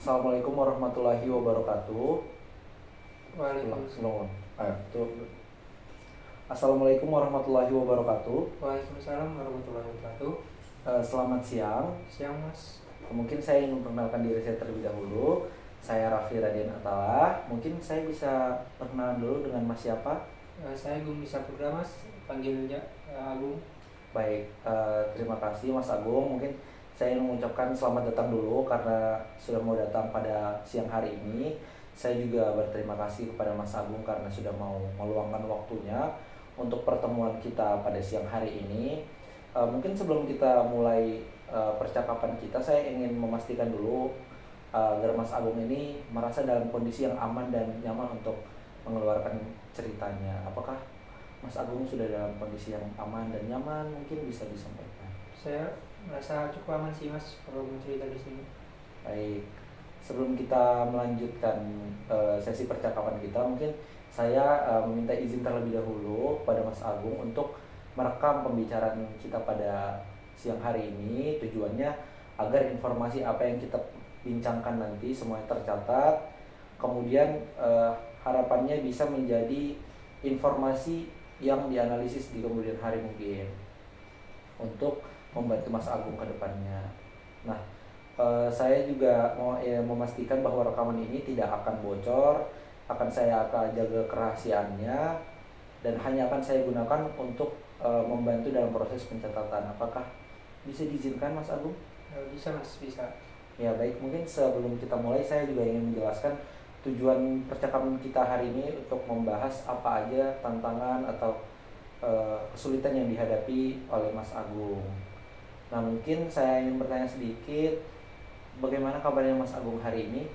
Assalamualaikum warahmatullahi wabarakatuh. Waalaikumsalam. Ulang. Ayo, tuh. Assalamualaikum warahmatullahi wabarakatuh. Waalaikumsalam warahmatullahi wabarakatuh. Selamat siang. Siang mas. Mungkin saya ingin memperkenalkan diri saya terlebih dahulu. Saya Raffi Radian Atala. Mungkin saya bisa perkenalan dulu dengan Mas siapa? Saya Gung Bisa Putra mas, panggil aja Agung. Baik, terima kasih Mas Agung. Mungkin saya ingin mengucapkan selamat datang dulu karena sudah mau datang pada siang hari ini. Saya juga berterima kasih kepada Mas Agung karena sudah mau meluangkan waktunya untuk pertemuan kita pada siang hari ini. Mungkin sebelum kita mulai percakapan kita, saya ingin memastikan dulu agar Mas Agung ini merasa dalam kondisi yang aman dan nyaman untuk mengeluarkan ceritanya. Apakah Mas Agung sudah dalam kondisi yang aman dan nyaman? Mungkin bisa disampaikan. Saya merasa cukup aman sih mas kalau mau cerita di sini. Baik, sebelum kita melanjutkan sesi percakapan kita, mungkin saya meminta izin terlebih dahulu kepada Mas Agung untuk merekam pembicaraan kita pada siang hari ini. Tujuannya agar informasi apa yang kita bincangkan nanti semuanya tercatat. Kemudian harapannya bisa menjadi informasi yang dianalisis di kemudian hari mungkin untuk membantu Mas Agung ke depannya. Nah, saya juga mau memastikan bahwa rekaman ini tidak akan bocor, saya akan jaga kerahasiaannya dan hanya akan saya gunakan untuk membantu dalam proses pencatatan. Apakah bisa diizinkan Mas Agung? Bisa mas, bisa. Ya baik, mungkin sebelum kita mulai saya juga ingin menjelaskan tujuan percakapan kita hari ini untuk membahas apa aja tantangan atau kesulitan yang dihadapi oleh Mas Agung. Nah, mungkin saya ingin bertanya sedikit, bagaimana kabarnya Mas Agung hari ini?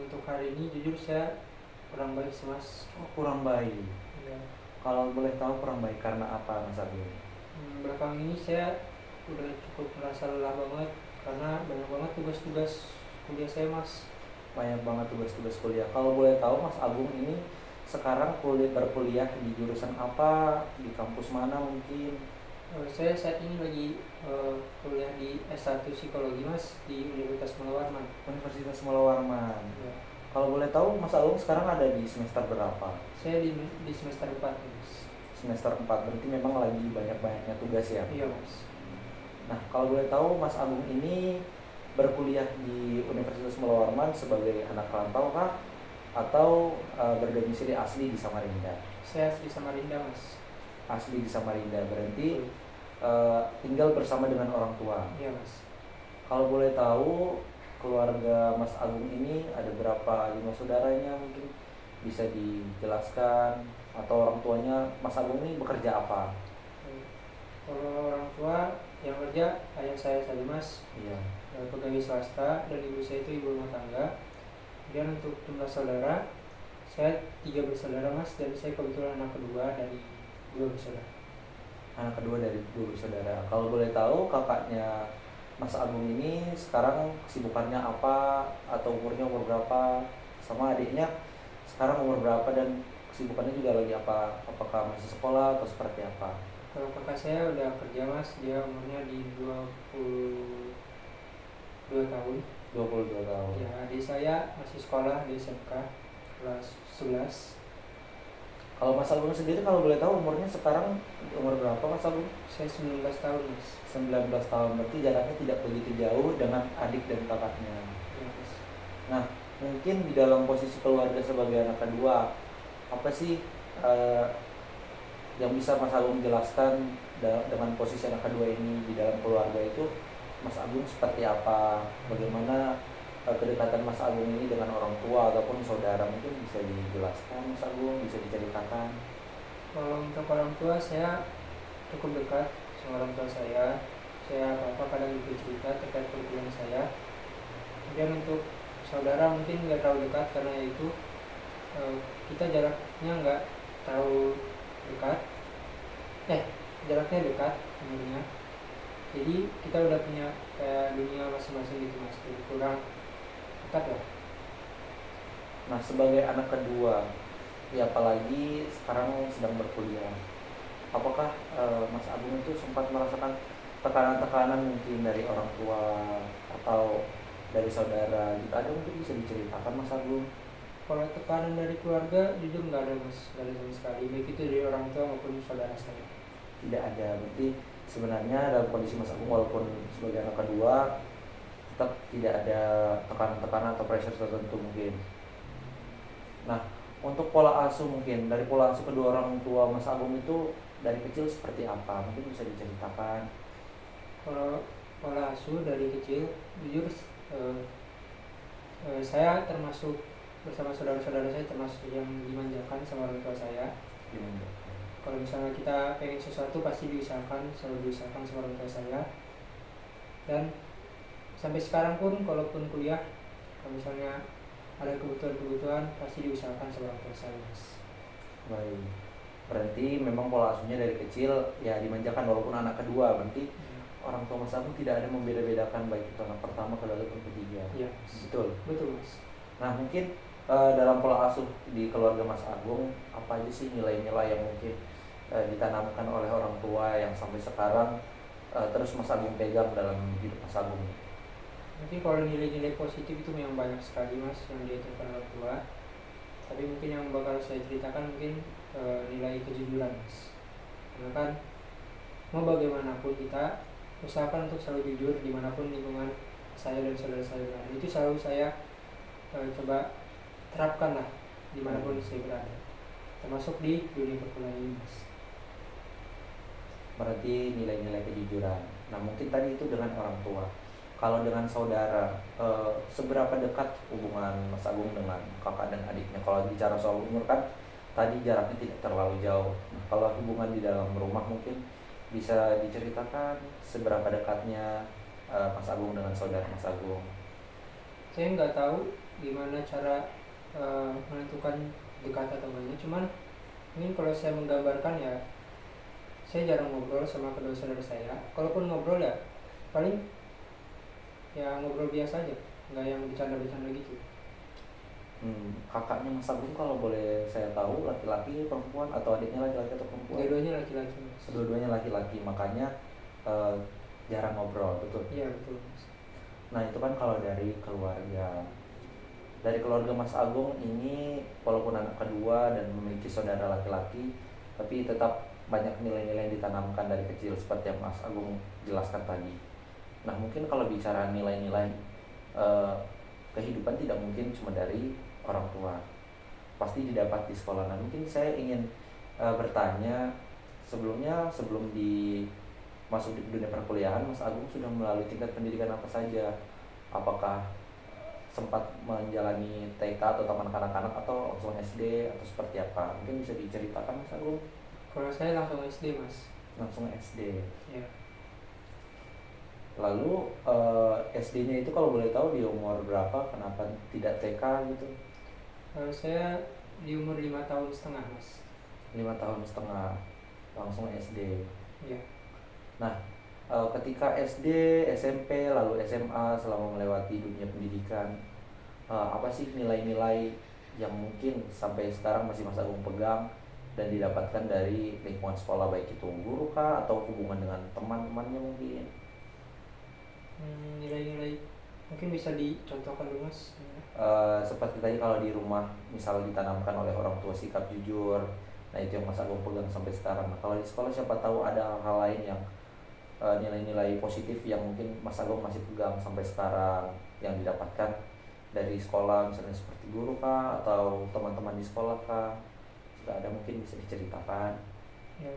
Untuk hari ini jujur saya kurang baik sih mas. Oh, kurang baik. Ya. Kalau boleh tahu kurang baik karena apa Mas Agung? Belakangan ini saya udah cukup merasa lelah banget karena banyak banget tugas-tugas kuliah saya mas. Banyak banget tugas-tugas kuliah. Kalau boleh tahu Mas Agung ini sekarang berkuliah di jurusan apa? Di kampus mana mungkin? Saya saat ini lagi kuliah di S1 Psikologi mas di Universitas Mula Warman. Universitas Mula Warman. Ya. Kalau boleh tahu Mas Agung sekarang ada di semester berapa? Saya di semester 4 mas. Semester 4, berarti memang lagi banyak-banyaknya tugas ya? Iya mas. Nah, kalau boleh tahu Mas Agung ini berkuliah di Universitas Mula Warman sebagai anak rantau kah? Atau berdomisili asli di Samarinda? Saya asli Samarinda mas. Asli di Samarinda, berarti Betul. tinggal bersama dengan orang tua. Iya mas. Kalau boleh tahu keluarga Mas Agung ini ada berapa lima saudaranya mungkin bisa dijelaskan, atau orang tuanya Mas Agung ini bekerja apa? Kalau orang tua yang kerja ayah saya saja mas, Iya. pegawai swasta, dan ibu saya itu ibu rumah tangga. Kemudian untuk jumlah saudara, saya 3 bersaudara mas, dan saya kebetulan anak kedua dari 2 bersaudara. Anak kedua dari dua bersaudara. Kalau boleh tahu kakaknya Mas Agung ini sekarang kesibukannya apa, atau umur berapa, sama adiknya sekarang umur berapa dan kesibukannya juga lagi apa? Apakah masih sekolah atau seperti apa? Kalau kakak saya udah kerja mas, dia umurnya di 22 tahun. 22 tahun. Ya, adik saya masih sekolah di SMK kelas 11. Kalau Mas Agung sendiri kalau boleh tahu umurnya sekarang umur berapa Mas Agung? Saya 19 tahun mas. 19 tahun, berarti jaraknya tidak begitu jauh dengan adik dan kakaknya. Ya, mas. Nah, mungkin di dalam posisi keluarga sebagai anak kedua, apa sih yang bisa Mas Agung jelaskan dengan posisi anak kedua ini di dalam keluarga itu, Mas Agung seperti apa? Bagaimana kedekatan Mas Agung ini dengan orang tua ataupun saudara, mungkin bisa dijelaskan Mas Agung, bisa diceritakan. Kalau untuk orang tua saya cukup dekat sama orang tua saya. Saya apa-apa kadang juga cerita terkait perkuliahan saya. Kemudian untuk saudara mungkin nggak terlalu dekat karena itu kita jaraknya nggak terlalu dekat. Jaraknya dekat umurnya. Jadi kita udah punya kayak dunia masing-masing gitu mas. Jadi kurang dekat lah. Nah, sebagai anak kedua, ya apalagi sekarang sedang berkuliah, apakah Mas Agung itu sempat merasakan tekanan-tekanan mungkin dari orang tua, atau dari saudara jika ada mungkin bisa diceritakan Mas Agung. Kalau tekanan dari keluarga jujur nggak ada mas, nggak ada sama sekali, baik itu dari orang tua maupun saudara saya. Tidak ada, berarti sebenarnya dalam kondisi Mas Agung walaupun sebagai anak kedua tetap tidak ada tekanan-tekanan atau pressure tertentu mungkin. Nah, untuk pola asuh mungkin dari pola asuh kedua orang tua Mas Agung itu dari kecil seperti apa? Mungkin bisa diceritakan. Kalau pola asuh dari kecil jujur eh, saya termasuk bersama saudara-saudara saya termasuk yang dimanjakan sama orang tua saya. Gimana? Kalau misalnya kita pengen sesuatu pasti diusahakan, selalu diusahakan sama orang tua saya. Dan sampai sekarang pun kalaupun kuliah, kalau misalnya ada kebutuhan-kebutuhan pasti diusahakan sama orang tua saya mas. Baik. Berarti memang pola asuhnya dari kecil ya dimanjakan walaupun anak kedua. Berarti orang tua Mas Agung tidak ada membeda-bedakan baik itu anak pertama, kedua ataupun ketiga. Iya. Betul. Betul mas. Nah, mungkin dalam pola asuh di keluarga Mas Agung apa aja sih nilai-nilai yang mungkin ditanamkan oleh orang tua yang sampai sekarang terus Mas Agung pegang dalam hidup Mas Agung? Mungkin kalau nilai-nilai positif itu memang banyak sekali mas yang diajarkan orang tua. Tapi mungkin yang bakal saya ceritakan mungkin nilai kejujuran mas. Karena kan mau bagaimanapun kita usahakan untuk selalu jujur dimanapun lingkungan saya dan saudara saya berada. Itu selalu saya coba terapkan lah dimanapun saya berada, termasuk di dunia perkuliahan ini mas. Berarti nilai-nilai kejujuran. Nah, mungkin tadi itu dengan orang tua. Kalau dengan saudara, seberapa dekat hubungan Mas Agung dengan kakak dan adiknya? Kalau bicara soal umur kan tadi jaraknya tidak terlalu jauh. Nah, kalau hubungan di dalam rumah mungkin bisa diceritakan seberapa dekatnya Mas Agung dengan saudara Mas Agung? Saya nggak tahu gimana cara menentukan dekat atau enggaknya, cuman mungkin kalau saya menggambarkan ya, saya jarang ngobrol sama kedua saudara saya. Kalaupun ngobrol ya paling ya ngobrol biasa aja, nggak yang bercanda-bercanda gitu. Kakaknya Mas Agung kalau boleh saya tahu laki-laki, perempuan, atau adiknya laki-laki atau perempuan? Dua-duanya laki-laki mas. Kedua-duanya laki-laki, makanya jarang ngobrol, betul? Iya betul mas. Nah, itu kan kalau dari keluarga. Dari keluarga Mas Agung ini walaupun anak kedua dan memiliki saudara laki-laki, tapi tetap banyak nilai-nilai yang ditanamkan dari kecil seperti yang Mas Agung jelaskan tadi. Nah, mungkin kalau bicara nilai-nilai kehidupan tidak mungkin cuma dari orang tua, pasti didapat di sekolah. Nah, mungkin saya ingin bertanya sebelumnya, sebelum masuk di dunia perkuliahan, Mas Agung sudah melalui tingkat pendidikan apa saja? Apakah sempat menjalani TK atau taman kanak-kanak atau langsung SD atau seperti apa? Mungkin bisa diceritakan Mas Agung? Kalau saya langsung SD mas. Langsung SD. Ya. Lalu SD-nya itu kalau boleh tahu di umur berapa? Kenapa tidak TK gitu? Saya di umur 5 tahun setengah mas. 5 tahun setengah langsung SD. Iya. Nah, ketika SD, SMP, lalu SMA selama melewati dunia pendidikan, apa sih nilai-nilai yang mungkin sampai sekarang masih Mas Agung pegang dan didapatkan dari lingkungan sekolah, baik itu guru kah atau hubungan dengan teman-temannya mungkin? Nilai-nilai mungkin bisa dicontohkan dulu mas. Seperti tadi kalau di rumah misal ditanamkan oleh orang tua sikap jujur, nah itu yang Mas Agung pegang sampai sekarang. Nah, kalau di sekolah siapa tahu ada hal lain yang nilai-nilai positif yang mungkin Mas Agung masih pegang sampai sekarang yang didapatkan dari sekolah, misalnya seperti guru kah atau teman-teman di sekolah kah? Sudah ada mungkin bisa diceritakan. Ya,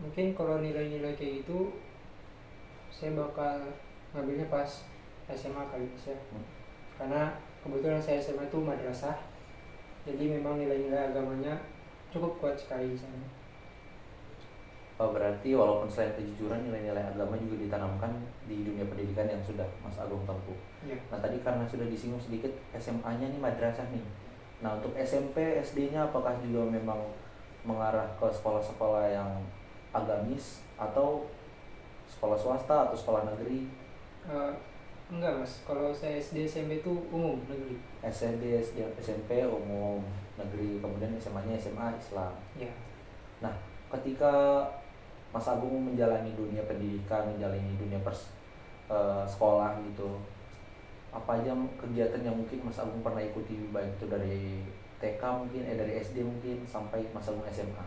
mungkin kalau nilai-nilai kayak gitu saya bakal ngambilnya pas SMA kali mas ya. Karena kebetulan saya SMA itu madrasah, jadi memang nilai-nilai agamanya cukup kuat sekali di sana. Berarti walaupun selain kejujuran, nilai-nilai agama juga ditanamkan di dunia pendidikan yang sudah Mas Agung tempuh. Ya. Nah, tadi karena sudah disinggung sedikit SMA-nya nih madrasah nih. Nah, untuk SMP, SD-nya apakah juga memang mengarah ke sekolah-sekolah yang agamis atau sekolah swasta atau sekolah negeri? Enggak mas, kalau saya SD SMP itu umum negeri. SD, SMP umum negeri, kemudian SMA-nya SMA Islam. Ya. Nah, ketika Mas Agung menjalani dunia pendidikan, menjalani dunia sekolah gitu, apa aja kegiatan yang mungkin Mas Agung pernah ikuti, baik itu dari TK mungkin, dari SD mungkin sampai Mas Agung SMA.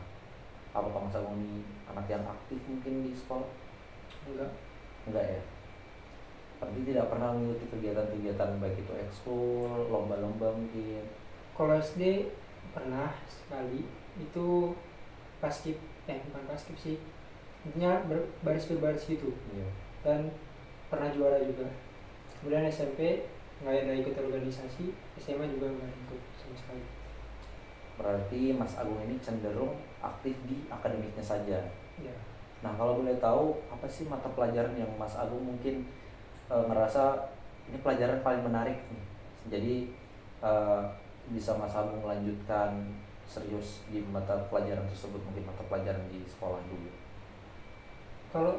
Apakah Mas Agung ini anak yang aktif mungkin di sekolah? Enggak. Enggak ya. Berarti tidak pernah mengikuti kegiatan-kegiatan baik itu ekskul, lomba-lomba mungkin. Kalau SD pernah sekali, itu paskib, bukan paskib sih, intinya baris berbaris gitu, Iya. dan pernah juara juga. Kemudian SMP nggak ada ikut organisasi, SMA juga nggak ikut sama sekali. Berarti Mas Agung ini cenderung aktif di akademiknya saja. Ya, Nah, kalau boleh tahu apa sih mata pelajaran yang Mas Agung mungkin ngerasa ini pelajaran paling menarik nih. Jadi eh, bisa Mas Agung melanjutkan serius di mata pelajaran tersebut, mungkin mata pelajaran di sekolah dulu. kalau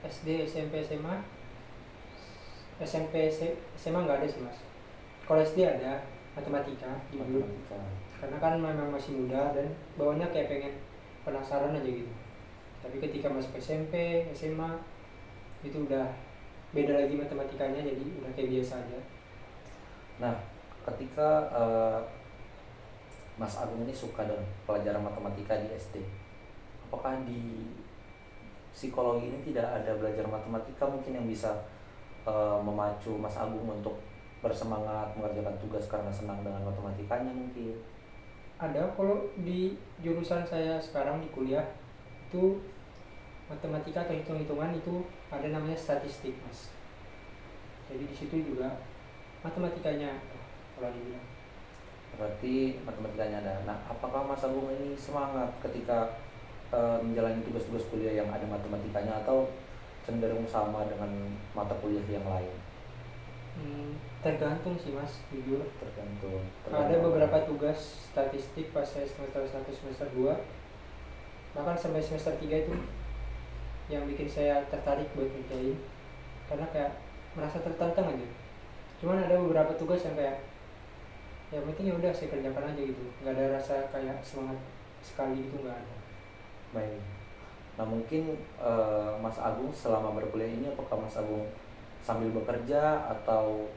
SD, SMP, SMA, SMA nggak ada sih mas. Kalau SD ada matematika jujur, Matematika. karena kan memang masih muda dan bawahnya kayak pengen penasaran aja gitu. Tapi ketika masuk SMP, SMA itu udah beda lagi matematikanya, jadi udah kayak biasa aja. Nah, ketika Mas Agung ini suka dengan pelajaran matematika di SD, apakah di psikologi ini tidak ada belajar matematika mungkin yang bisa memacu Mas Agung untuk bersemangat mengerjakan tugas karena senang dengan matematikanya mungkin? Ada, kalau di jurusan saya sekarang di kuliah itu matematika atau hitung-hitungan itu ada namanya statistik mas. Jadi di situ juga matematikanya kalau dibilang. Berarti matematikanya ada. Nah, apakah Mas Agung ini semangat ketika menjalani tugas-tugas kuliah yang ada matematikanya, atau cenderung sama dengan mata kuliah yang lain? Tergantung sih mas, jujur. Tergantung. Ada beberapa tugas statistik pas saya semester 1, semester 2, bahkan sampai semester 3 itu yang bikin saya tertarik buat ngerjain, karena kayak merasa tertantang aja. Cuman ada beberapa tugas yang kayak yang penting ya udah saya kerjakan aja gitu, nggak ada rasa kayak semangat sekali gitu, nggak ada. Baik. Nah, mungkin Mas Agung selama berkuliah ini, apakah Mas Agung sambil bekerja atau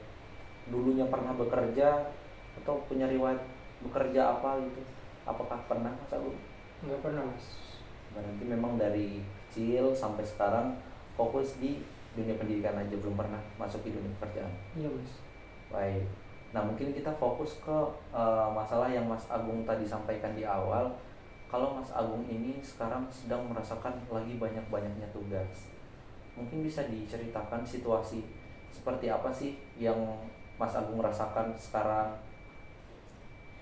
dulunya pernah bekerja atau punya riwayat bekerja apa gitu? Apakah pernah Mas Agung? Nggak pernah mas. Berarti memang dari kecil sampai sekarang fokus di dunia pendidikan aja, belum pernah masuk di dunia pekerjaan. Iya mas. Baik. Nah, mungkin kita fokus ke masalah yang Mas Agung tadi sampaikan di awal. Kalau Mas Agung ini sekarang sedang merasakan lagi banyak-banyaknya tugas, mungkin bisa diceritakan situasi seperti apa sih yang Mas Agung rasakan sekarang?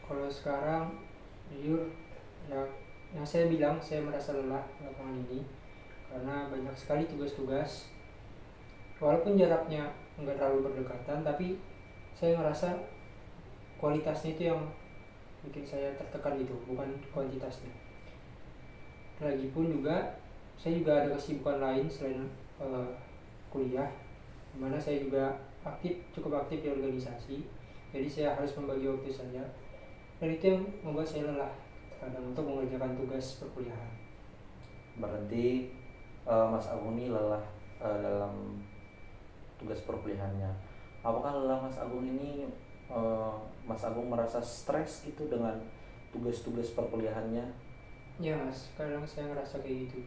Kalau sekarang jujur ya, yang saya bilang saya merasa lelah belakangan ini karena banyak sekali tugas-tugas. Walaupun jaraknya nggak terlalu berdekatan, tapi saya ngerasa kualitasnya itu yang bikin saya tertekan gitu, bukan kuantitasnya. Lagipun juga saya juga ada kesibukan lain selain kuliah, dimana saya juga cukup aktif di organisasi. Jadi saya harus membagi waktu saya, dan itu yang membuat saya lelah kadang untuk mengerjakan tugas perkuliahan. Berarti Mas Agung ini lelah dalam tugas perkuliahannya. Apakah lelah Mas Agung ini Mas Agung merasa stres gitu dengan tugas-tugas perkuliahannya? Ya mas, kadang saya ngerasa kayak gitu.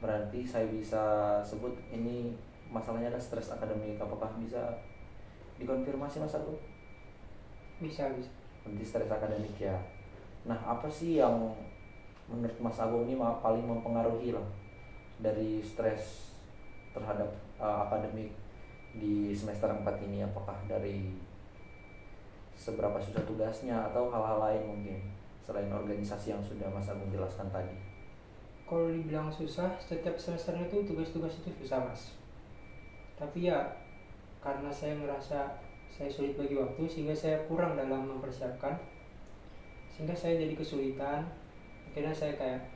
Berarti saya bisa sebut ini masalahnya adalah stres akademik. Apakah bisa dikonfirmasi Mas Agung? Bisa. Berarti stres akademik ya. Nah, apa sih yang menurut Mas Agung ini paling mempengaruhi lah dari stres terhadap akademik di semester 4 ini? Apakah dari seberapa susah tugasnya atau hal-hal lain mungkin selain organisasi yang sudah Mas Agung jelaskan tadi? Kalau dibilang susah, setiap semesternya itu tugas-tugas itu susah mas. Tapi ya karena saya ngerasa saya sulit bagi waktu, sehingga saya kurang dalam mempersiapkan, sehingga saya jadi kesulitan. Akhirnya saya kayak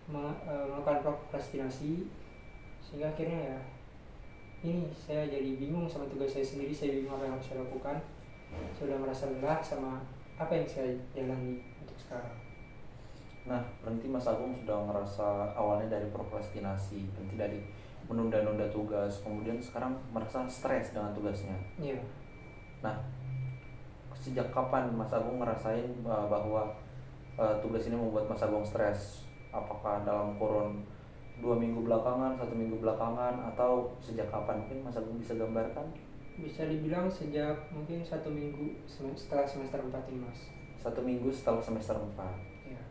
melakukan prokrastinasi, sehingga akhirnya ya ini saya jadi bingung sama tugas saya sendiri. Saya bingung apa yang harus saya lakukan. Saya sudah merasa lelah sama apa yang saya jalani untuk sekarang. Nah, berarti Mas Agung sudah ngerasa awalnya dari prokrastinasi, berarti dari menunda-nunda tugas, kemudian sekarang merasa stres dengan tugasnya. Iya. Nah, sejak kapan Mas Agung ngerasain bahwa tugas ini membuat Mas Agung stres? Apakah dalam kurun 2 minggu belakangan, 1 minggu belakangan, atau sejak kapan? Mungkin Mas Agung bisa gambarkan? Bisa dibilang sejak mungkin 1 minggu setelah semester 4 ini mas. 1 minggu setelah semester 4. Iya.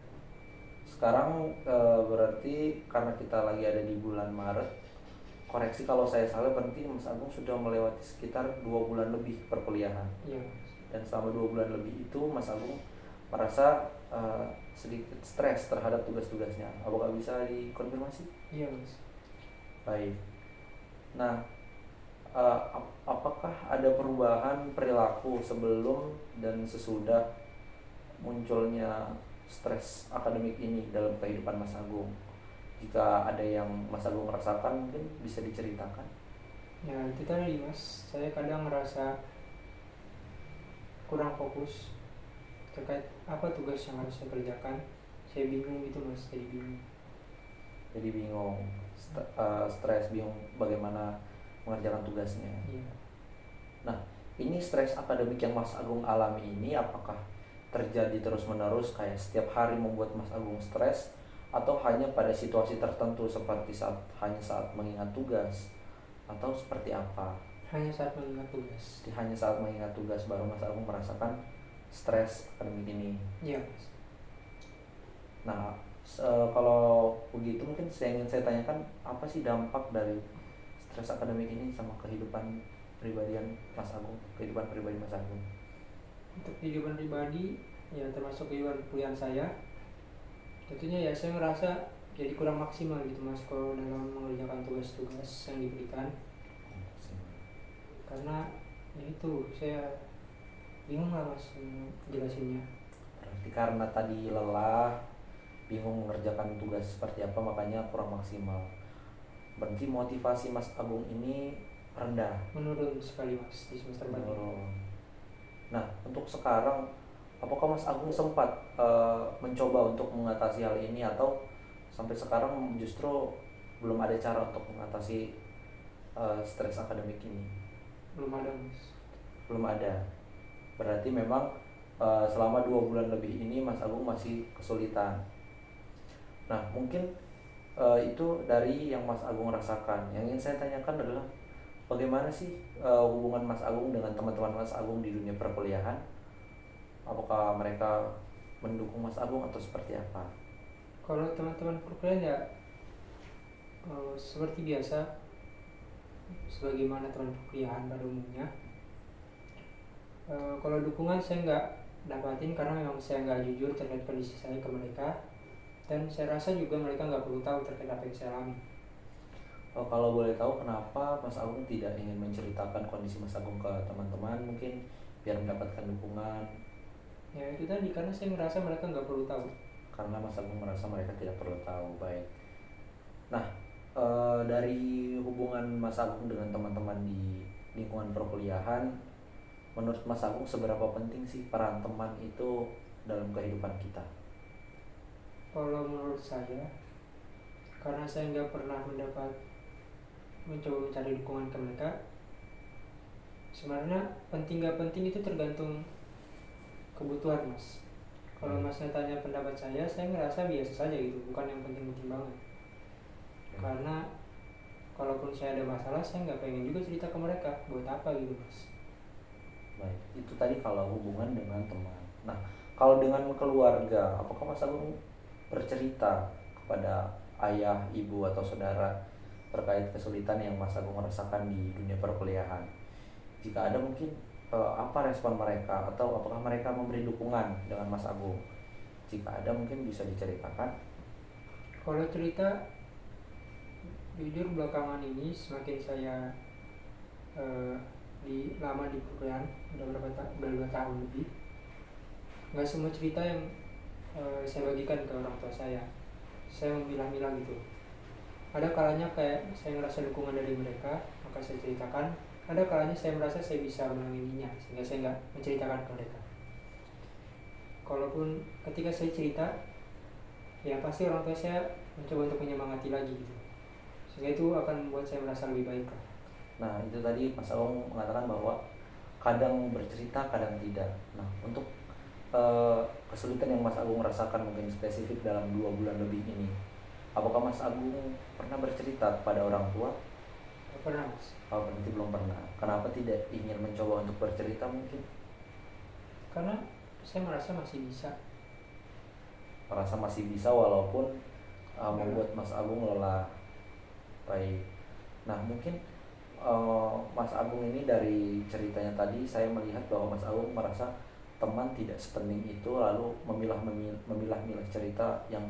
Sekarang berarti karena kita lagi ada di bulan Maret, koreksi kalau saya salah, berarti Mas Agung sudah melewati sekitar 2 bulan lebih perkuliahan. Iya mas. Dan selama 2 bulan lebih itu Mas Agung merasa sedikit stres terhadap tugas-tugasnya. Apakah bisa dikonfirmasi? Iya mas. Baik. Nah, apakah ada perubahan perilaku sebelum dan sesudah munculnya stres akademik ini dalam kehidupan Mas Agung? Jika ada yang Mas Agung rasakan, mungkin bisa diceritakan. Ya itu tadi mas, saya kadang ngerasa kurang fokus terkait apa tugas yang harus saya kerjakan. Saya bingung gitu mas, jadi bingung. Jadi bingung, stres, bingung bagaimana mengerjakan tugasnya. Iya. Nah, ini stres akademik yang Mas Agung alami ini apakah terjadi terus-menerus kayak setiap hari membuat Mas Agung stres, atau hanya pada situasi tertentu seperti hanya saat mengingat tugas, atau seperti apa? Hanya saat mengingat tugas. Jadi hanya saat mengingat tugas baru Mas Agung merasakan stres akademik ini. Iya mas. Nah, kalau begitu mungkin ingin saya tanyakan, apa sih dampak dari stres akademik ini sama kehidupan pribadian Mas Agung, kehidupan pribadi Mas Agung? Untuk kehidupan pribadi, ya termasuk kehidupan kuliah saya, tentunya ya saya ngerasa jadi kurang maksimal gitu mas kalau dalam mengerjakan tugas-tugas yang diberikan. Karena ya itu saya bingung lah mas jelasinnya. Berarti karena tadi lelah, bingung mengerjakan tugas seperti apa, makanya kurang maksimal. Berarti motivasi Mas Agung ini rendah. Menurun sekali mas di semester 4 ini. Menurun. Nah, untuk sekarang, apakah Mas Agung sempat mencoba untuk mengatasi hal ini, atau sampai sekarang justru belum ada cara untuk mengatasi stres akademik ini? Belum ada mas. Belum ada. Berarti memang selama 2 bulan lebih ini Mas Agung masih kesulitan. Nah, mungkin itu dari yang Mas Agung rasakan. Yang ingin saya tanyakan adalah bagaimana sih hubungan Mas Agung dengan teman-teman Mas Agung di dunia perkuliahan? Apakah mereka mendukung Mas Agung atau seperti apa? Kalau teman-teman perkuliahan ya seperti biasa, sebagaimana teman perkuliahan pada umumnya. Kalau dukungan saya nggak dapatin karena memang saya nggak jujur terkait kondisi saya ke mereka, dan saya rasa juga mereka nggak perlu tahu terkait apa yang saya alami. Kalau boleh tahu, kenapa Mas Agung tidak ingin menceritakan kondisi Mas Agung ke teman-teman, mungkin biar mendapatkan dukungan? Ya itu tadi, karena saya merasa mereka nggak perlu tahu. Karena Mas Agung merasa mereka tidak perlu tahu. Baik. Nah, dari hubungan Mas Agung dengan teman-teman di lingkungan perkuliahan, menurut Mas Agung seberapa penting sih peran teman itu dalam kehidupan kita? Kalau menurut saya, karena saya nggak pernah mencoba mencari dukungan ke mereka, sebenarnya penting nggak penting itu tergantung kebutuhan mas. Kalau masnya tanya pendapat saya ngerasa biasa saja gitu, bukan yang penting-penting banget. Karena kalaupun saya ada masalah, saya nggak pengen juga cerita ke mereka, buat apa gitu mas. Baik, itu tadi kalau hubungan dengan teman. Nah, kalau dengan keluarga, apakah Mas Agung bercerita kepada ayah, ibu, atau saudara terkait kesulitan yang Mas Agung rasakan di dunia perkuliahan? Jika ada, mungkin apa respon mereka, atau apakah mereka memberi dukungan dengan Mas Agung? Jika ada, mungkin bisa diceritakan. Kalau cerita, jujur belakangan ini semakin saya lama di perkuliahan, udah 2 tahun lebih, nggak semua cerita yang saya bagikan ke orang tua saya memilah-milah gitu. Ada kalanya kayak saya ngerasa dukungan dari mereka, maka saya ceritakan. Ada kalanya saya merasa saya bisa menangininya, sehingga saya nggak menceritakan ke mereka. Kalaupun ketika saya cerita, ya pasti orang tua saya mencoba untuk menyemangati lagi gitu, sehingga itu akan membuat saya merasa lebih baik lah. Nah, itu tadi Mas Agung mengatakan bahwa kadang bercerita, kadang tidak. Nah, untuk kesulitan yang Mas Agung rasakan mungkin spesifik dalam 2 bulan lebih ini, apakah Mas Agung pernah bercerita kepada orang tua? Gak pernah mas, Oh, berarti belum pernah. Kenapa tidak ingin mencoba untuk bercerita mungkin? karena saya merasa masih bisa. Merasa masih bisa walaupun membuat Mas Agung lelah. Baik. Nah, mungkin Mas Agung ini dari ceritanya tadi saya melihat bahwa Mas Agung merasa teman tidak sepenting itu, lalu memilah-milah cerita yang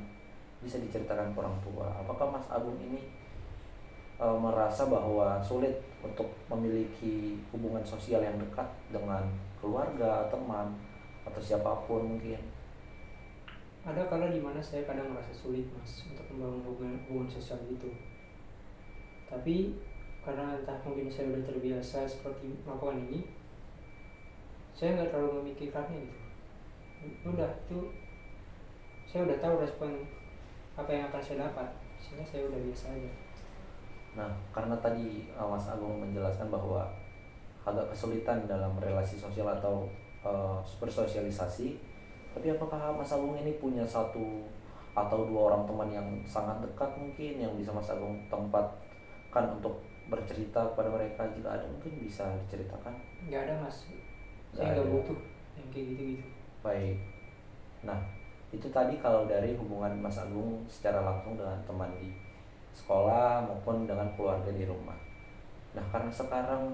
bisa diceritakan ke orang tua. Apakah Mas Agung ini merasa bahwa sulit untuk memiliki hubungan sosial yang dekat dengan keluarga, teman, atau siapapun mungkin? Ada kala dimana saya kadang merasa sulit mas untuk membangun hubungan sosial itu, tapi karena entah mungkin saya sudah terbiasa seperti melakukan ini, saya nggak terlalu memikirkannya gitu. Udah itu saya udah tahu respon apa yang akan saya dapat, sehingga saya udah biasa aja. Nah, karena tadi Mas Agung menjelaskan bahwa agak kesulitan dalam relasi sosial atau bersosialisasi, tapi apakah Mas Agung ini punya 1 atau 2 orang teman yang sangat dekat mungkin yang bisa Mas Agung tempatkan untuk bercerita kepada mereka? Jika ada mungkin bisa diceritakan. Nggak ada mas, Nggak saya nggak ada. butuh yang kayak gitu-gitu. Baik. Nah, itu tadi kalau dari hubungan Mas Agung secara langsung dengan teman di sekolah maupun dengan keluarga di rumah. Nah, karena sekarang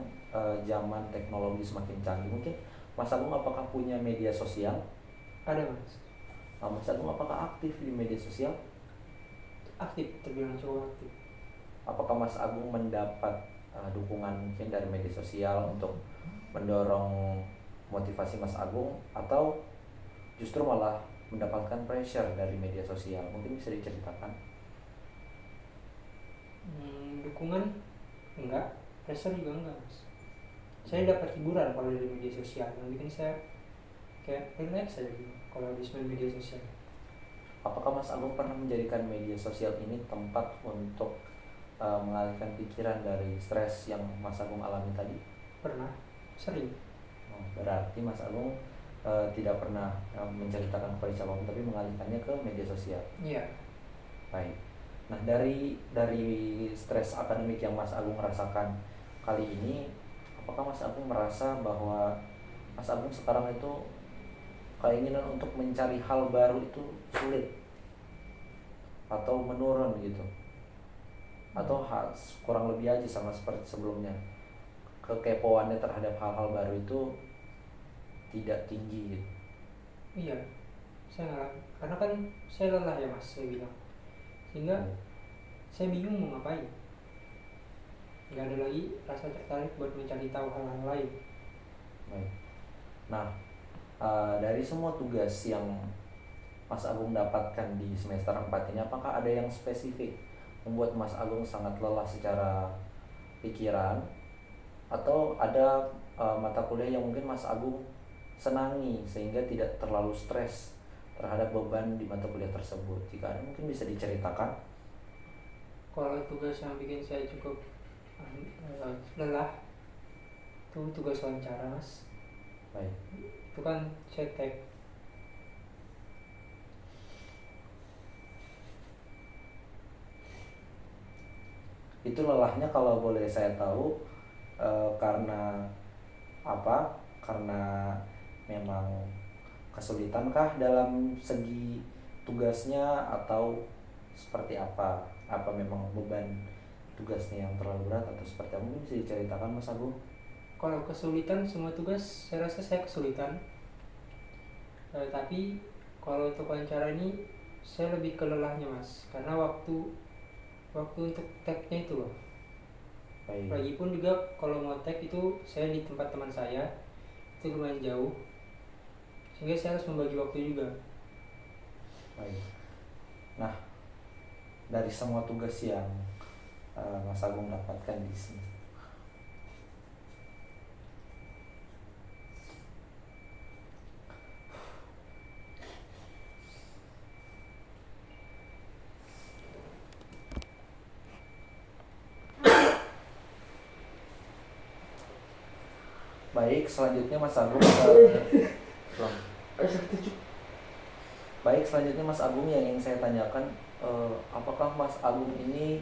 zaman teknologi semakin canggih, mungkin Mas Agung apakah punya media sosial? Ada mas, Mas Agung apakah aktif di media sosial? aktif, terbilang cukup aktif. Apakah Mas Agung mendapat dukungan mungkin dari media sosial untuk mendorong motivasi Mas Agung, atau justru malah mendapatkan pressure dari media sosial? Mungkin bisa diceritakan. Dukungan enggak, pressure juga enggak mas. Saya dapat hiburan kalau dari media sosial, yang bikin saya kayak relax aja gitu kalau habis main media sosial. Apakah Mas Agung pernah menjadikan media sosial ini tempat untuk mengalihkan pikiran dari stres yang Mas Agung alami tadi? Pernah, sering. Berarti Mas Agung tidak pernah menceritakan kepada siapapun, tapi mengalihkannya ke media sosial. Iya. Baik. Nah, dari stres akademik yang Mas Agung rasakan kali ini, apakah Mas Agung merasa bahwa Mas Agung sekarang itu keinginan untuk mencari hal baru itu sulit atau menurun gitu, atau kurang lebih aja sama seperti sebelumnya, kekepoannya terhadap hal-hal baru itu tidak tinggi gitu? Iya, saya nggak, karena kan saya lelah ya mas, saya bilang, sehingga saya bingung mau ngapain. Nggak ada lagi rasa tertarik buat mencari tahu hal-hal lain. Baik. Nah, dari semua tugas yang Mas Agung dapatkan di semester 4 ini, apakah ada yang spesifik membuat Mas Agung sangat lelah secara pikiran, atau ada mata kuliah yang mungkin Mas Agung senangi sehingga tidak terlalu stres terhadap beban di mata kuliah tersebut? Jika ada mungkin bisa diceritakan. Kalau tugas yang bikin saya cukup lelah itu tugas wawancara mas. Baik. Itu kan saya tag. Itu lelahnya kalau boleh saya tahu karena apa? Karena memang kesulitankah dalam segi tugasnya, atau seperti apa? Apa memang beban tugasnya yang terlalu berat, atau seperti apa? Mungkin bisa diceritakan Mas Agung. Kalau kesulitan semua tugas saya rasa saya kesulitan. Tapi kalau untuk wawancara ini saya lebih ke lelahnya mas, karena waktu untuk tagnya itu loh. Baik. Lagipun juga kalau mau tag itu saya di tempat teman saya, itu lumayan jauh, sehingga saya harus membagi waktu juga. Baik. Nah, dari semua tugas yang Mas Agung dapatkan di sini, Baik, selanjutnya Mas Agung ulang. Baik, selanjutnya Mas Agung yang ingin saya tanyakan, apakah Mas Agung ini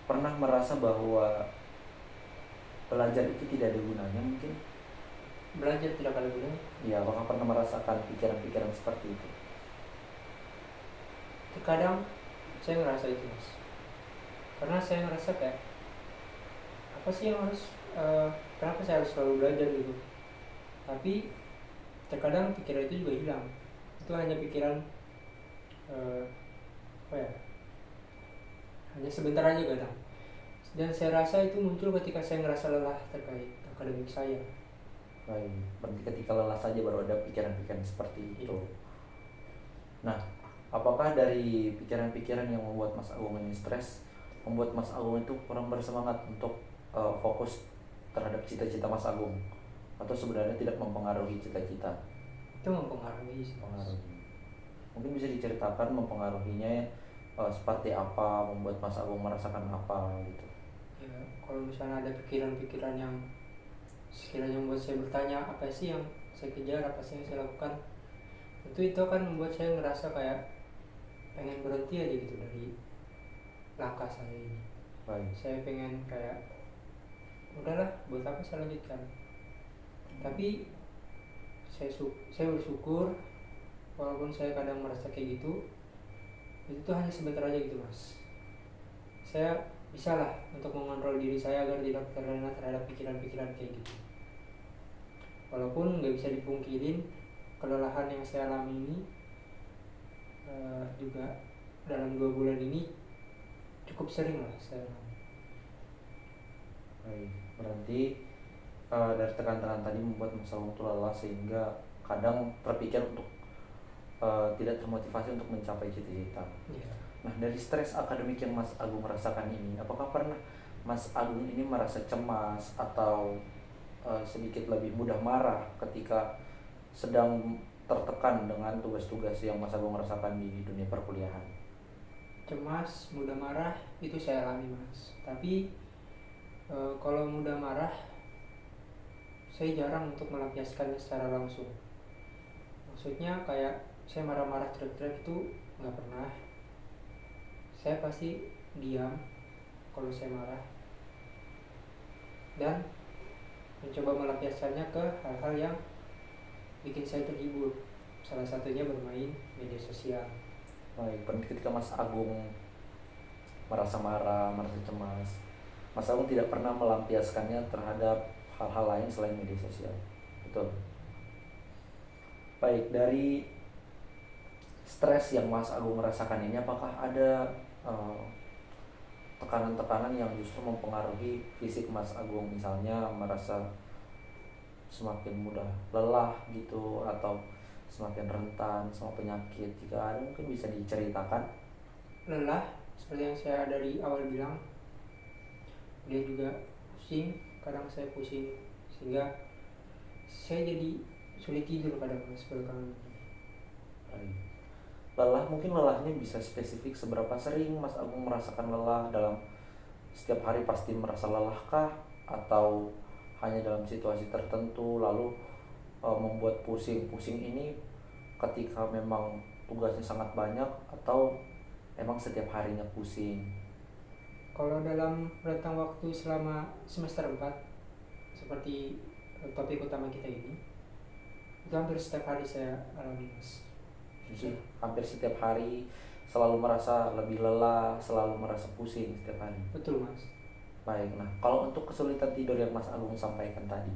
pernah merasa bahwa belajar itu tidak ada gunanya mungkin? Belajar tidak ada gunanya. Ya, apakah pernah merasakan pikiran-pikiran seperti itu? Terkadang saya ngerasa itu mas, karena saya ngerasa kayak apa sih yang harus kenapa saya harus selalu belajar gitu. Tapi terkadang pikiran itu juga hilang, itu hanya pikiran apa ya, hanya sebentar aja kadang. Dan saya rasa itu muncul ketika saya ngerasa lelah terkait akademik saya. Baik, berarti ketika lelah saja baru ada pikiran-pikiran seperti itu. Nah, apakah dari pikiran-pikiran yang membuat Mas Agung ini stres, membuat Mas Agung itu kurang bersemangat untuk fokus terhadap cita-cita Mas Agung, atau sebenarnya tidak mempengaruhi cita-cita? Itu mempengaruhi sih, Mas. Mempengaruhi. Mungkin bisa diceritakan mempengaruhinya seperti apa, membuat Mas Agung merasakan apa gitu. Ya, kalau misalnya ada pikiran-pikiran yang sekiranya membuat saya bertanya apa sih yang saya kejar, apa sih yang saya lakukan, itu akan membuat saya ngerasa kayak pengen berhenti aja gitu dari langkah saya ini. Baik. Saya pengen kayak udahlah, buat apa saya lanjutkan. Tapi saya bersyukur walaupun saya kadang merasa kayak gitu, itu tuh hanya sebentar aja gitu mas. Saya bisa lah untuk mengontrol diri saya agar tidak terlena terhadap pikiran-pikiran kayak gitu. Walaupun nggak bisa dipungkirin kelelahan yang saya alami ini juga dalam 2 bulan ini cukup sering lah saya alami. Baik, berarti dari tekan-tekan tadi membuat Mas Agung itu lelah sehingga kadang terpikir untuk tidak termotivasi untuk mencapai cita-cita. Yeah. Nah, dari stres akademik yang Mas Agung rasakan ini, apakah pernah Mas Agung ini merasa cemas atau sedikit lebih mudah marah ketika sedang tertekan dengan tugas-tugas yang Mas Agung rasakan di dunia perkuliahan? Cemas, mudah marah itu saya alami mas. Tapi kalau mudah marah saya jarang untuk melampiaskannya secara langsung. Maksudnya kayak saya marah-marah teriak-teriak itu nggak pernah. Saya pasti diam kalau saya marah dan mencoba melampiaskannya ke hal-hal yang bikin saya terhibur. Salah satunya bermain media sosial. Baik, berarti ketika Mas Agung merasa marah, merasa cemas, Mas Agung tidak pernah melampiaskannya terhadap hal-hal lain selain media sosial. Betul. Baik, dari stres yang Mas Agung rasakan ini, apakah ada tekanan-tekanan yang justru mempengaruhi fisik Mas Agung, misalnya merasa semakin mudah lelah gitu, atau semakin rentan sama penyakit? Jika ada mungkin bisa diceritakan. Lelah seperti yang saya dari awal bilang, dia juga pusing, kadang saya pusing sehingga saya jadi sulit tidur kadang mas belakangan. Lelah, mungkin lelahnya bisa spesifik seberapa sering Mas Agung merasakan lelah? Dalam setiap hari pasti merasa lelahkah, atau hanya dalam situasi tertentu lalu membuat pusing ini ketika memang tugasnya sangat banyak, atau emang setiap harinya pusing? Kalau dalam rentang waktu selama semester 4 seperti topik utama kita ini, itu hampir setiap hari saya alami mas. Jadi hampir setiap hari selalu merasa lebih lelah, selalu merasa pusing setiap hari. Betul mas. Baik, nah kalau untuk kesulitan tidur yang Mas Agung sampaikan tadi,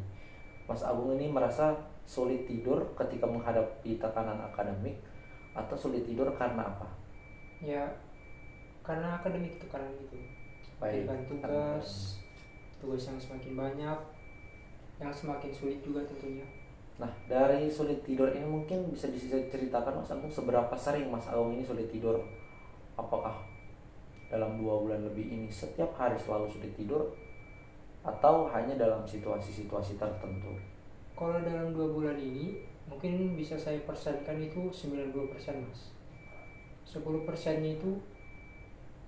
Mas Agung ini merasa sulit tidur ketika menghadapi tekanan akademik, atau sulit tidur karena apa? Ya karena akademik itu, karena itu Baik, dengan tugas yang semakin banyak, yang semakin sulit juga tentunya. Nah, dari sulit tidur ini mungkin bisa diceritakan Mas Agung seberapa sering Mas Agung ini sulit tidur? Apakah dalam 2 bulan lebih ini setiap hari selalu sulit tidur, atau hanya dalam situasi-situasi tertentu? Kalau dalam 2 bulan ini mungkin bisa saya persenkan itu 90% mas. 10%-nya itu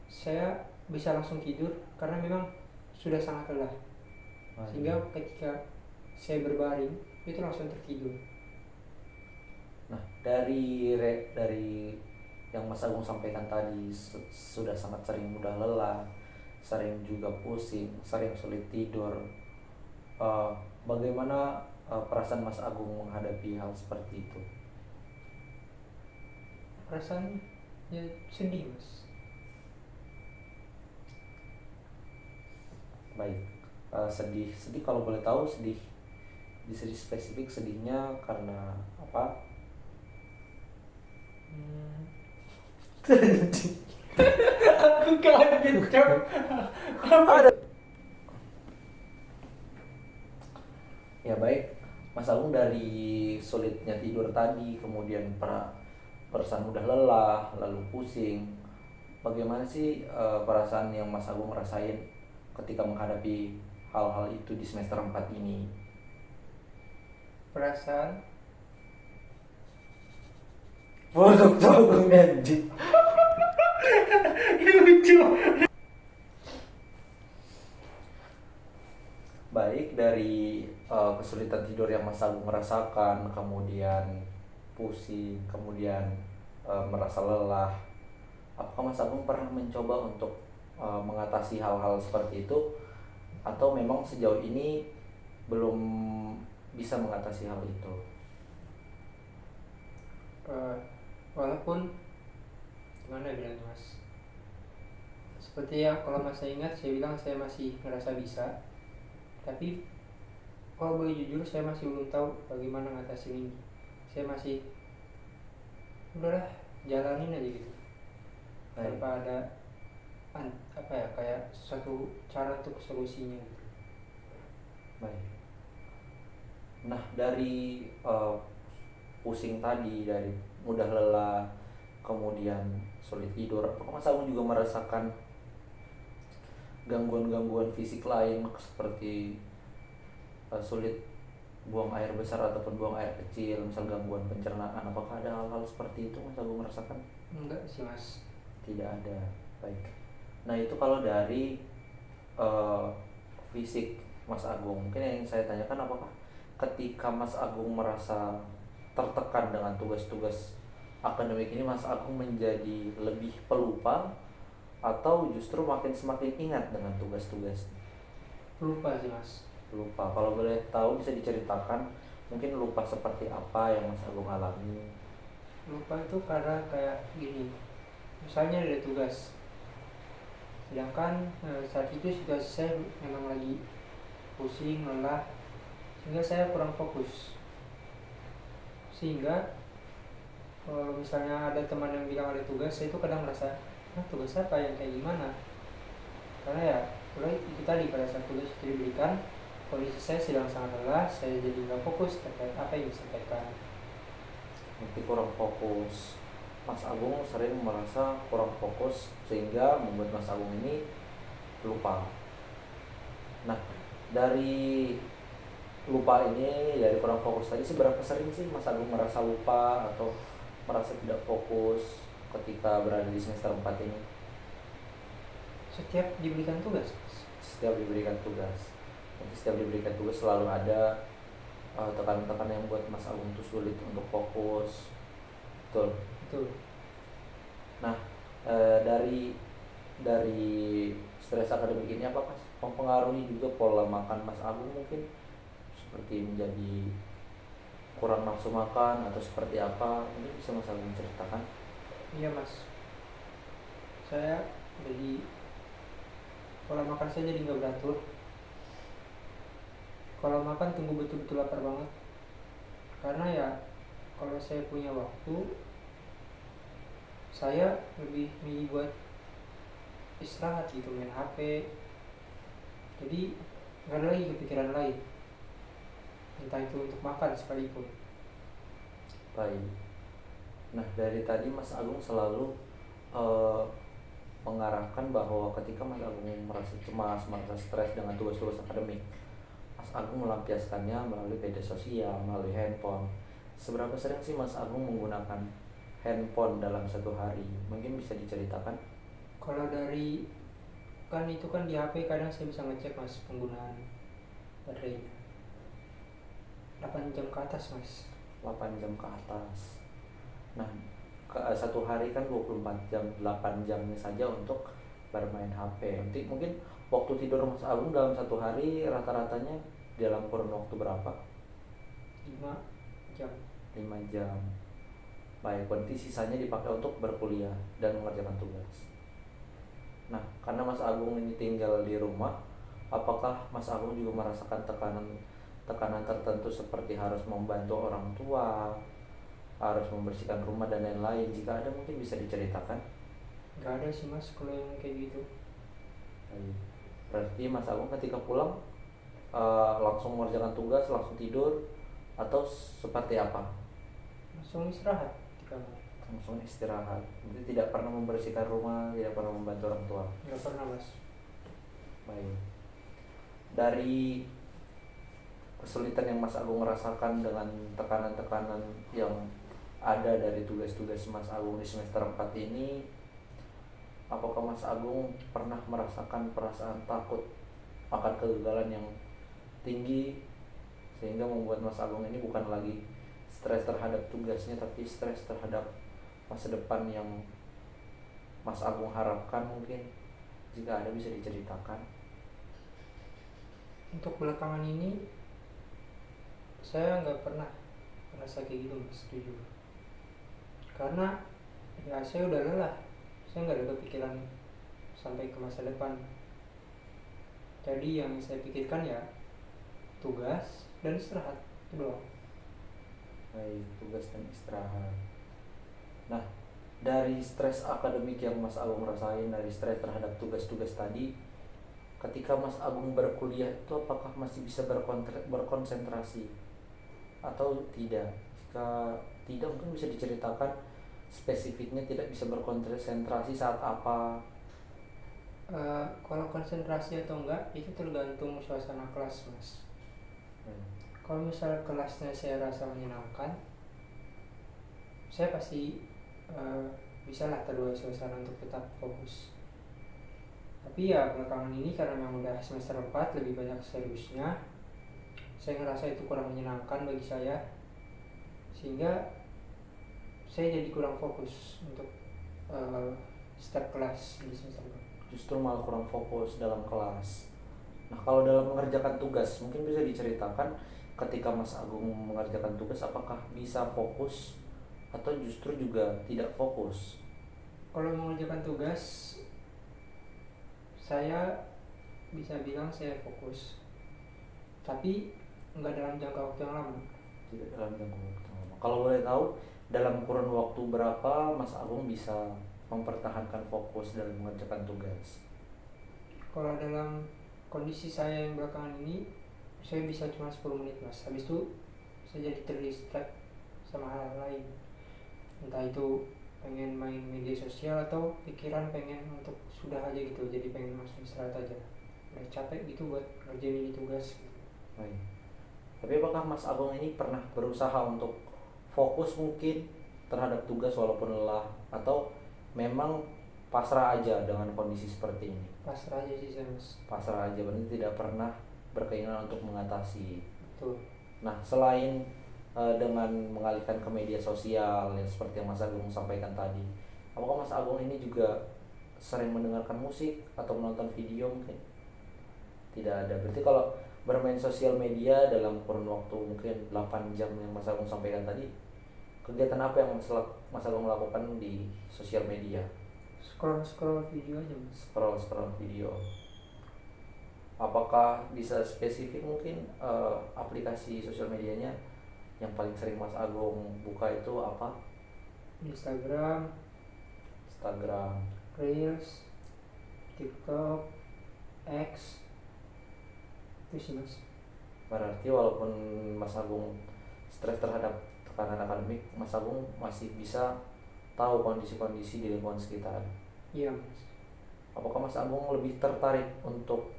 saya bisa langsung tidur karena memang sudah sangat lelah. Sehingga ketika saya berbaring itu langsung tertidur. Nah, dari yang Mas Agung sampaikan tadi, sudah sangat sering mudah lelah, sering juga pusing, sering sulit tidur. Eh, Bagaimana perasaan Mas Agung menghadapi hal seperti itu? Perasaan ya sedih mas. Baik. Sedih kalau boleh tahu, bisa spesifik sedihnya karena apa? Aku kaget cok. Ya baik, Mas Agung, dari sulitnya tidur tadi, kemudian perasaan udah lelah, lalu pusing. Bagaimana sih perasaan yang Mas Agung rasain ketika menghadapi hal-hal itu di semester 4 ini? Perasaan Buruk Agung anjing. lucu. Baik, dari kesulitan tidur yang Mas Agung merasakan, kemudian pusing, kemudian merasa lelah, apakah Mas Agung pernah mencoba untuk mengatasi hal-hal seperti itu, atau memang sejauh ini belum bisa mengatasi hal itu? Walaupun gimana ya bilangnya mas, seperti yang kalau mas saya ingat saya bilang saya masih ngerasa bisa, tapi kalau boleh jujur saya masih belum tahu bagaimana ngatasin ini. Saya masih udahlah jalanin aja gitu tanpa ada apa ya kayak suatu cara untuk solusinya gitu. Baik. Nah, dari pusing tadi, dari mudah lelah, kemudian sulit tidur, apakah Mas Agung juga merasakan gangguan-gangguan fisik lain seperti sulit buang air besar ataupun buang air kecil, misal gangguan pencernaan? Apakah ada hal-hal seperti itu Mas Agung merasakan? Enggak sih mas. Tidak ada. Baik. Nah, itu kalau dari uh, fisik Mas Agung. Mungkin yang saya tanyakan, apakah ketika Mas Agung merasa tertekan dengan tugas-tugas akademik ini, Mas Agung menjadi lebih pelupa atau justru semakin ingat dengan tugas-tugas? Lupa sih mas. Lupa. Kalau boleh tahu bisa diceritakan mungkin lupa seperti apa yang Mas Agung alami? Lupa itu karena kayak gini, misalnya ada tugas, sedangkan saat itu situasi saya memang lagi pusing, lelah, sehingga saya kurang fokus. Sehingga kalau misalnya ada teman yang bilang ada tugas, saya itu kadang merasa, tugas apa yang kayak gimana? Karena ya, itu tadi pada saat tugas itu diberikan, kondisi saya sedang sangat lelah, saya jadi nggak fokus terkait apa yang disampaikan. Nanti kurang fokus. Mas Agung sering merasa kurang fokus sehingga membuat Mas Agung ini lupa. Nah, dari lupa ini, dari kurang fokus tadi, seberapa sering sih Mas Agung merasa lupa atau merasa tidak fokus ketika berada di semester 4 ini? Setiap diberikan tugas, Setiap diberikan tugas. Jadi setiap diberikan tugas selalu ada tekan-tekan yang buat Mas Agung tuh sulit untuk fokus. Betul. Betul. Nah, dari stres akademik ini, apakah mempengaruhi juga pola makan Mas Agung, mungkin seperti menjadi kurang nafsu makan atau seperti apa? Mungkin bisa Mas Agung ceritakan? Iya mas, saya jadi pola makan saya jadi nggak beratur. Kalau makan tunggu betul-betul lapar banget, karena ya kalau saya punya waktu, saya lebih milih buat istirahat gitu, main HP. Jadi nggak ada lagi kepikiran lain, entah itu untuk makan sekalipun. Baik. Nah, dari tadi Mas Agung selalu eh, mengarahkan bahwa ketika Mas Agung merasa cemas, merasa stres dengan tugas-tugas akademik, Mas Agung melampiaskannya melalui media sosial, melalui handphone. Seberapa sering sih Mas Agung menggunakan handphone dalam satu hari? Mungkin bisa diceritakan? Kalau dari kan itu kan di HP kadang saya bisa ngecek mas penggunaan baterainya. 8 jam ke atas mas. 8 jam ke atas. Nah, satu hari kan 24 jam, 8 jamnya saja untuk bermain HP. Nanti mungkin waktu tidur Mas Agung dalam satu hari rata-ratanya dalam kurun waktu berapa? 5 jam. 5 jam. Baik, berarti sisanya dipakai untuk berkuliah dan mengerjakan tugas. Nah, karena Mas Agung ini tinggal di rumah, apakah Mas Agung juga merasakan tekanan tertentu seperti harus membantu orang tua, harus membersihkan rumah dan lain-lain? Jika ada mungkin bisa diceritakan. Nggak ada sih mas kalau yang kayak gitu. Baik. Berarti Mas Agung ketika pulang langsung mengerjakan tugas, langsung tidur, atau seperti apa? Langsung istirahat di kamar. Langsung istirahat. Jadi tidak pernah membersihkan rumah, tidak pernah membantu orang tua. Nggak pernah mas. Baik. Dari kesulitan yang Mas Agung rasakan dengan tekanan-tekanan yang ada dari tugas-tugas Mas Agung di semester 4 ini, apakah Mas Agung pernah merasakan perasaan takut akan kegagalan yang tinggi sehingga membuat Mas Agung ini bukan lagi stres terhadap tugasnya tapi stres terhadap masa depan yang Mas Agung harapkan? Mungkin jika ada bisa diceritakan. Untuk belakangan ini saya nggak pernah merasa kayak gitu mas, jujur. Karena ya saya udah lelah, saya nggak ada kepikiran sampai ke masa depan. Jadi yang saya pikirkan ya tugas dan istirahat, itu doang. Baik, tugas dan istirahat. Nah, dari stres akademik yang Mas Agung rasain, dari stres terhadap tugas-tugas tadi, ketika Mas Agung berkuliah itu apakah masih bisa berkonsentrasi atau tidak? Jika tidak, mungkin bisa diceritakan spesifiknya tidak bisa berkonsentrasi saat apa? Kalau konsentrasi atau enggak itu tergantung suasana kelas mas. Kalau misalnya kelasnya saya rasa menyenangkan, saya pasti bisa lah terbawa suasana untuk tetap fokus. Tapi ya belakangan ini karena memang udah semester 4 lebih banyak seriusnya, saya ngerasa itu kurang menyenangkan bagi saya, sehingga saya jadi kurang fokus untuk setiap kelas di semester 4. Justru malah kurang fokus dalam kelas. Nah, kalau dalam mengerjakan tugas, mungkin bisa diceritakan ketika Mas Agung mengerjakan tugas apakah bisa fokus atau justru juga tidak fokus? Kalau mengerjakan tugas, saya bisa bilang saya fokus, tapi nggak dalam jangka waktu yang lama. Tidak dalam jangka waktu lama. Kalau boleh tahu, dalam kurun waktu berapa Mas Agung bisa mempertahankan fokus dalam mengerjakan tugas? Kalau dalam kondisi saya yang belakangan ini, saya bisa cuma 10 menit mas. Habis itu saya jadi terdistract sama hal lain. Entah itu pengen main media sosial atau pikiran pengen untuk sudah aja gitu, jadi pengen langsung istirahat aja. Udah capek gitu buat ngerjain ini tugas. Baik. Tapi apakah Mas Agung ini pernah berusaha untuk fokus mungkin terhadap tugas walaupun lelah, atau memang pasrah aja dengan kondisi seperti ini? Pasrah aja sih saya mas. Pasrah aja, berarti tidak pernah berkeinginan untuk mengatasi. Betul. Nah, selain dengan mengalihkan ke media sosial yang seperti yang Mas Agung sampaikan tadi, apakah Mas Agung ini juga sering mendengarkan musik atau menonton video mungkin? Tidak ada. Berarti kalau bermain sosial media dalam kurun waktu mungkin 8 jam yang Mas Agung sampaikan tadi, kegiatan apa yang Mas Agung lakukan di sosial media? Scroll video aja mas. Scroll video. Apakah bisa spesifik mungkin aplikasi sosial medianya yang paling sering Mas Agung buka itu apa? Instagram, Reels, TikTok, X, itu sih mas. Berarti walaupun Mas Agung stres terhadap tekanan akademik, Mas Agung masih bisa tahu kondisi-kondisi di lingkungan sekitar. Iya mas. Apakah Mas Agung lebih tertarik untuk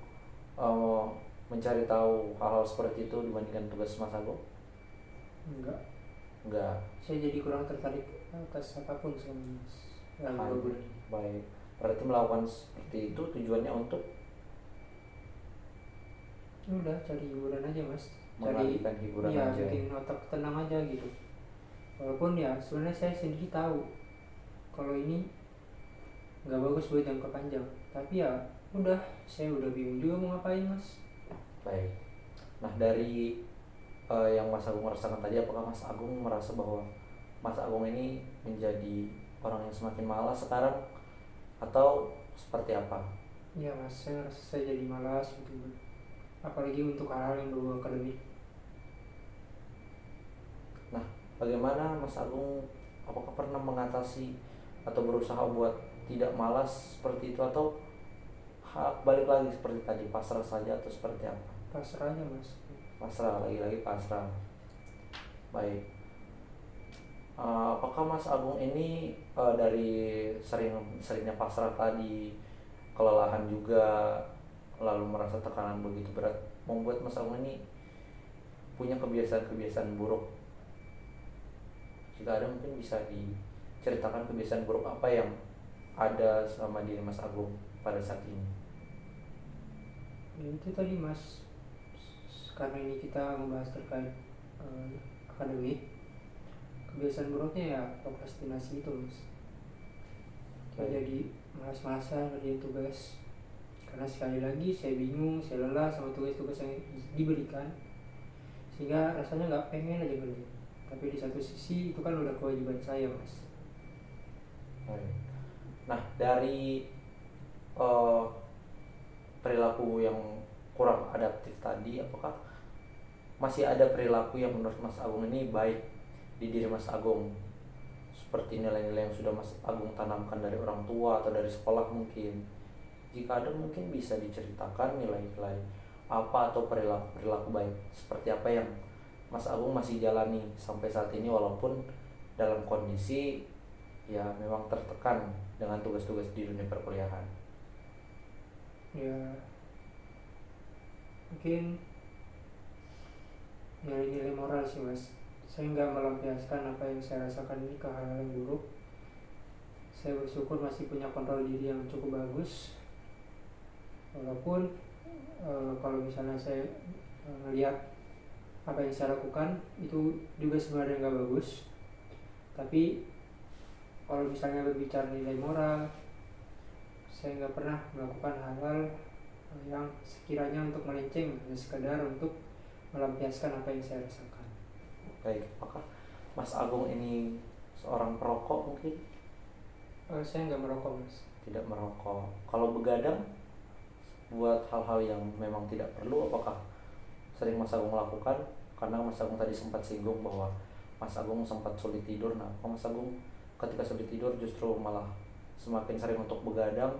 mencari tahu hal-hal seperti itu dibandingkan tugas Mas Agung? Enggak. Saya jadi kurang tertarik atas apapun selama mas. Dalam 2 bulan ini. Baik. Berarti melakukan seperti itu tujuannya untuk Udah cari hiburan aja mas. cari mengalihkan hiburan ya aja. bikin otak tenang aja gitu. Walaupun ya sebenarnya saya sendiri tahu kalau ini nggak bagus buat jangka panjang, tapi ya udah, saya udah bingung juga mau ngapain mas. Baik. Nah dari yang Mas Agung merasakan tadi, apakah Mas Agung merasa bahwa Mas Agung ini menjadi orang yang semakin malas sekarang atau seperti apa? Ya mas, saya ngerasa saya jadi malas gitu, apalagi untuk hal-hal yang berbau akademik. Nah, bagaimana Mas Agung, apakah pernah mengatasi atau berusaha buat tidak malas seperti itu, atau balik lagi seperti tadi, pasrah saja atau seperti apa? Pasrah aja mas. Pasrah, lagi-lagi pasrah. Baik. Apakah Mas Agung ini dari seringnya pasrah tadi, kelelahan juga, lalu merasa tekanan begitu berat, membuat Mas Agung ini punya kebiasaan-kebiasaan buruk? Jika ada, mungkin bisa diceritakan kebiasaan buruk apa yang ada selama diri Mas Agung pada saat ini. Ya itu tadi mas, karena ini kita membahas terkait akademik, kebiasaan buruknya ya prokrastinasi itu mas. Saya jadi malas-malasan ngerjain tugas, karena sekali lagi saya bingung, saya lelah sama tugas-tugas yang diberikan, sehingga rasanya nggak pengen aja kerja. Tapi di satu sisi itu kan udah kewajiban saya mas. Baik. Nah, dari eh, perilaku yang kurang adaptif tadi, apakah masih ada perilaku yang menurut Mas Agung ini baik di diri Mas Agung, seperti nilai-nilai yang sudah Mas Agung tanamkan dari orang tua atau dari sekolah mungkin? Jika ada, mungkin bisa diceritakan nilai-nilai apa atau perilaku baik seperti apa yang Mas Agung masih jalani sampai saat ini, walaupun dalam kondisi ya memang tertekan dengan tugas-tugas di dunia perkuliahan. Ya mungkin nilai-nilai moral sih mas. Saya nggak melampiaskan apa yang saya rasakan ini ke hal-hal yang buruk. Saya bersyukur masih punya kontrol diri yang cukup bagus, walaupun kalau misalnya saya melihat apa yang saya lakukan itu juga sebenarnya nggak bagus. Tapi kalau misalnya berbicara nilai moral, saya nggak pernah melakukan hal-hal yang sekiranya untuk melenceng, hanya sekadar untuk melampiaskan apa yang saya rasakan. Baik, apakah Mas Agung ini seorang perokok mungkin? Saya nggak merokok mas. Tidak merokok. Kalau begadang buat hal-hal yang memang tidak perlu, apakah sering Mas Agung lakukan? Karena Mas Agung tadi sempat singgung bahwa Mas Agung sempat sulit tidur. Nah, apa Mas Agung ketika sulit tidur justru malah semakin sering untuk begadang?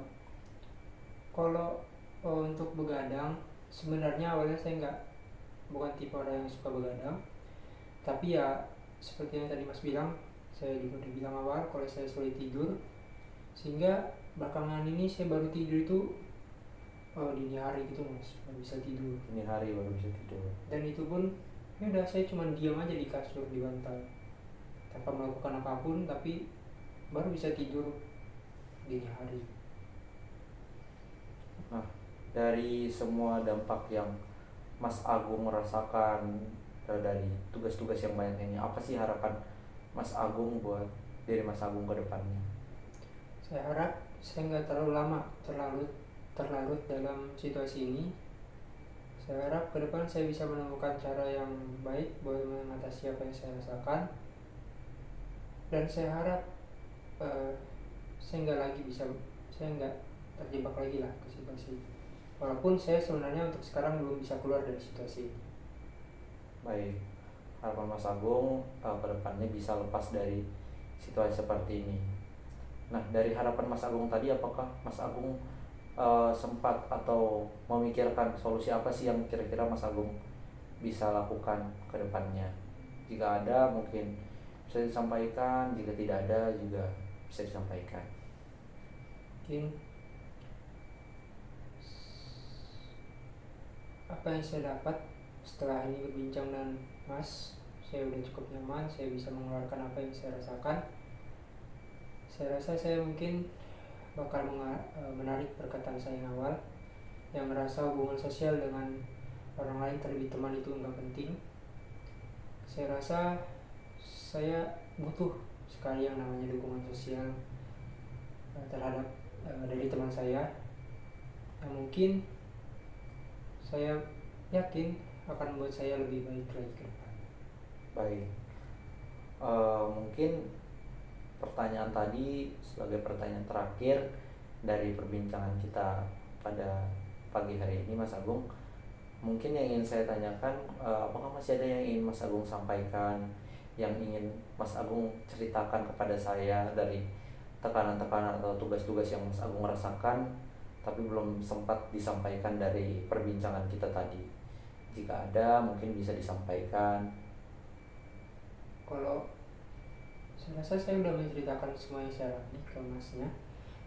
Kalau untuk begadang, sebenarnya awalnya saya bukan tipe orang yang suka begadang, tapi ya seperti yang tadi mas bilang, saya juga udah bilang awal kalau saya sulit tidur, sehingga belakangan ini saya baru tidur itu dini hari gitu mas, baru bisa tidur. Ini hari baru bisa tidur. Dan itu pun ya udah, saya cuma diam aja di kasur, di bantal, tanpa melakukan apapun, tapi baru bisa tidur dini hari. Nah, dari semua dampak yang Mas Agung merasakan dari tugas-tugas yang banyak ini, apa sih harapan Mas Agung buat diri Mas Agung ke depannya? Saya harap saya nggak terlalu lama terlarut dalam situasi ini. Saya harap ke depan saya bisa menemukan cara yang baik buat mengatasi apa yang saya rasakan. Dan saya harap saya nggak terjebak lagi lah ke situasi itu. Walaupun saya sebenarnya untuk sekarang belum bisa keluar dari situasi ini. Baik, harapan Mas Agung ke depannya bisa lepas dari situasi seperti ini. Nah, dari harapan Mas Agung tadi, apakah Mas Agung sempat atau memikirkan solusi apa sih yang kira-kira Mas Agung bisa lakukan ke depannya? Jika ada, mungkin bisa disampaikan. Jika tidak ada, juga bisa disampaikan. Mungkin apa yang saya dapat setelah ini berbincang dengan Mas, saya udah cukup nyaman, saya bisa mengeluarkan apa yang saya rasakan. Saya rasa saya mungkin bakal menarik perkataan saya yang awal, yang merasa hubungan sosial dengan orang lain terlebih teman itu nggak penting. Saya rasa saya butuh sekali yang namanya dukungan sosial terhadap dari teman saya, yang mungkin saya yakin akan membuat saya lebih baik lagi ke depan. Baik. Mungkin pertanyaan tadi sebagai pertanyaan terakhir dari perbincangan kita pada pagi hari ini, Mas Agung. Mungkin yang ingin saya tanyakan, apakah masih ada yang ingin Mas Agung sampaikan, yang ingin Mas Agung ceritakan kepada saya dari tekanan-tekanan atau tugas-tugas yang Mas Agung rasakan tapi belum sempat disampaikan dari perbincangan kita tadi? Jika ada, mungkin bisa disampaikan. Kalau saya rasa saya sudah menceritakan semua yang saya alami ke masnya.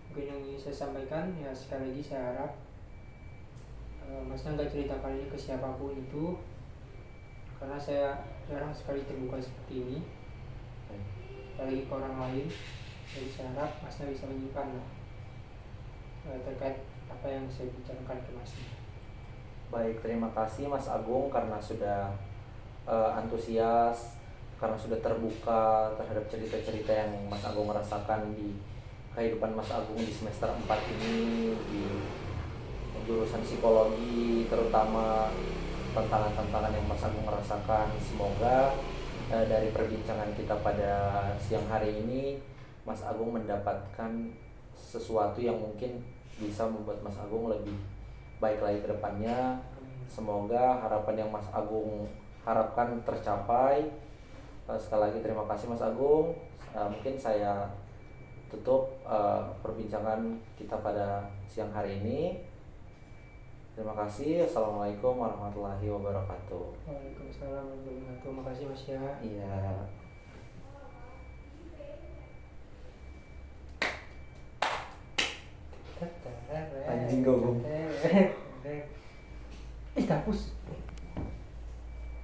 Mungkin yang ingin saya sampaikan ya, sekali lagi saya harap masnya nggak ceritakan ini ke siapapun itu, karena saya jarang sekali terbuka seperti ini, apalagi ke orang lain. Jadi saya harap masnya bisa menyimpan terkait apa yang saya bicarakan ke masnya. Baik, terima kasih Mas Agung karena sudah antusias, karena sudah terbuka terhadap cerita-cerita yang Mas Agung rasakan di kehidupan Mas Agung di semester 4 ini di jurusan psikologi, terutama tantangan-tantangan yang Mas Agung rasakan. Semoga dari perbincangan kita pada siang hari ini Mas Agung mendapatkan sesuatu yang mungkin bisa membuat Mas Agung lebih baik lagi ke depannya. Semoga harapan yang Mas Agung harapkan tercapai. Sekali lagi terima kasih Mas Agung. Mungkin saya tutup perbincangan kita pada siang hari ini. Terima kasih. Assalamualaikum warahmatullahi wabarakatuh. Waalaikumsalam warahmatullahi wabarakatuh. Terima kasih Mas ya. Iya. Anjing gabung. Dihapus.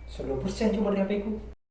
10% cuma di HP ku.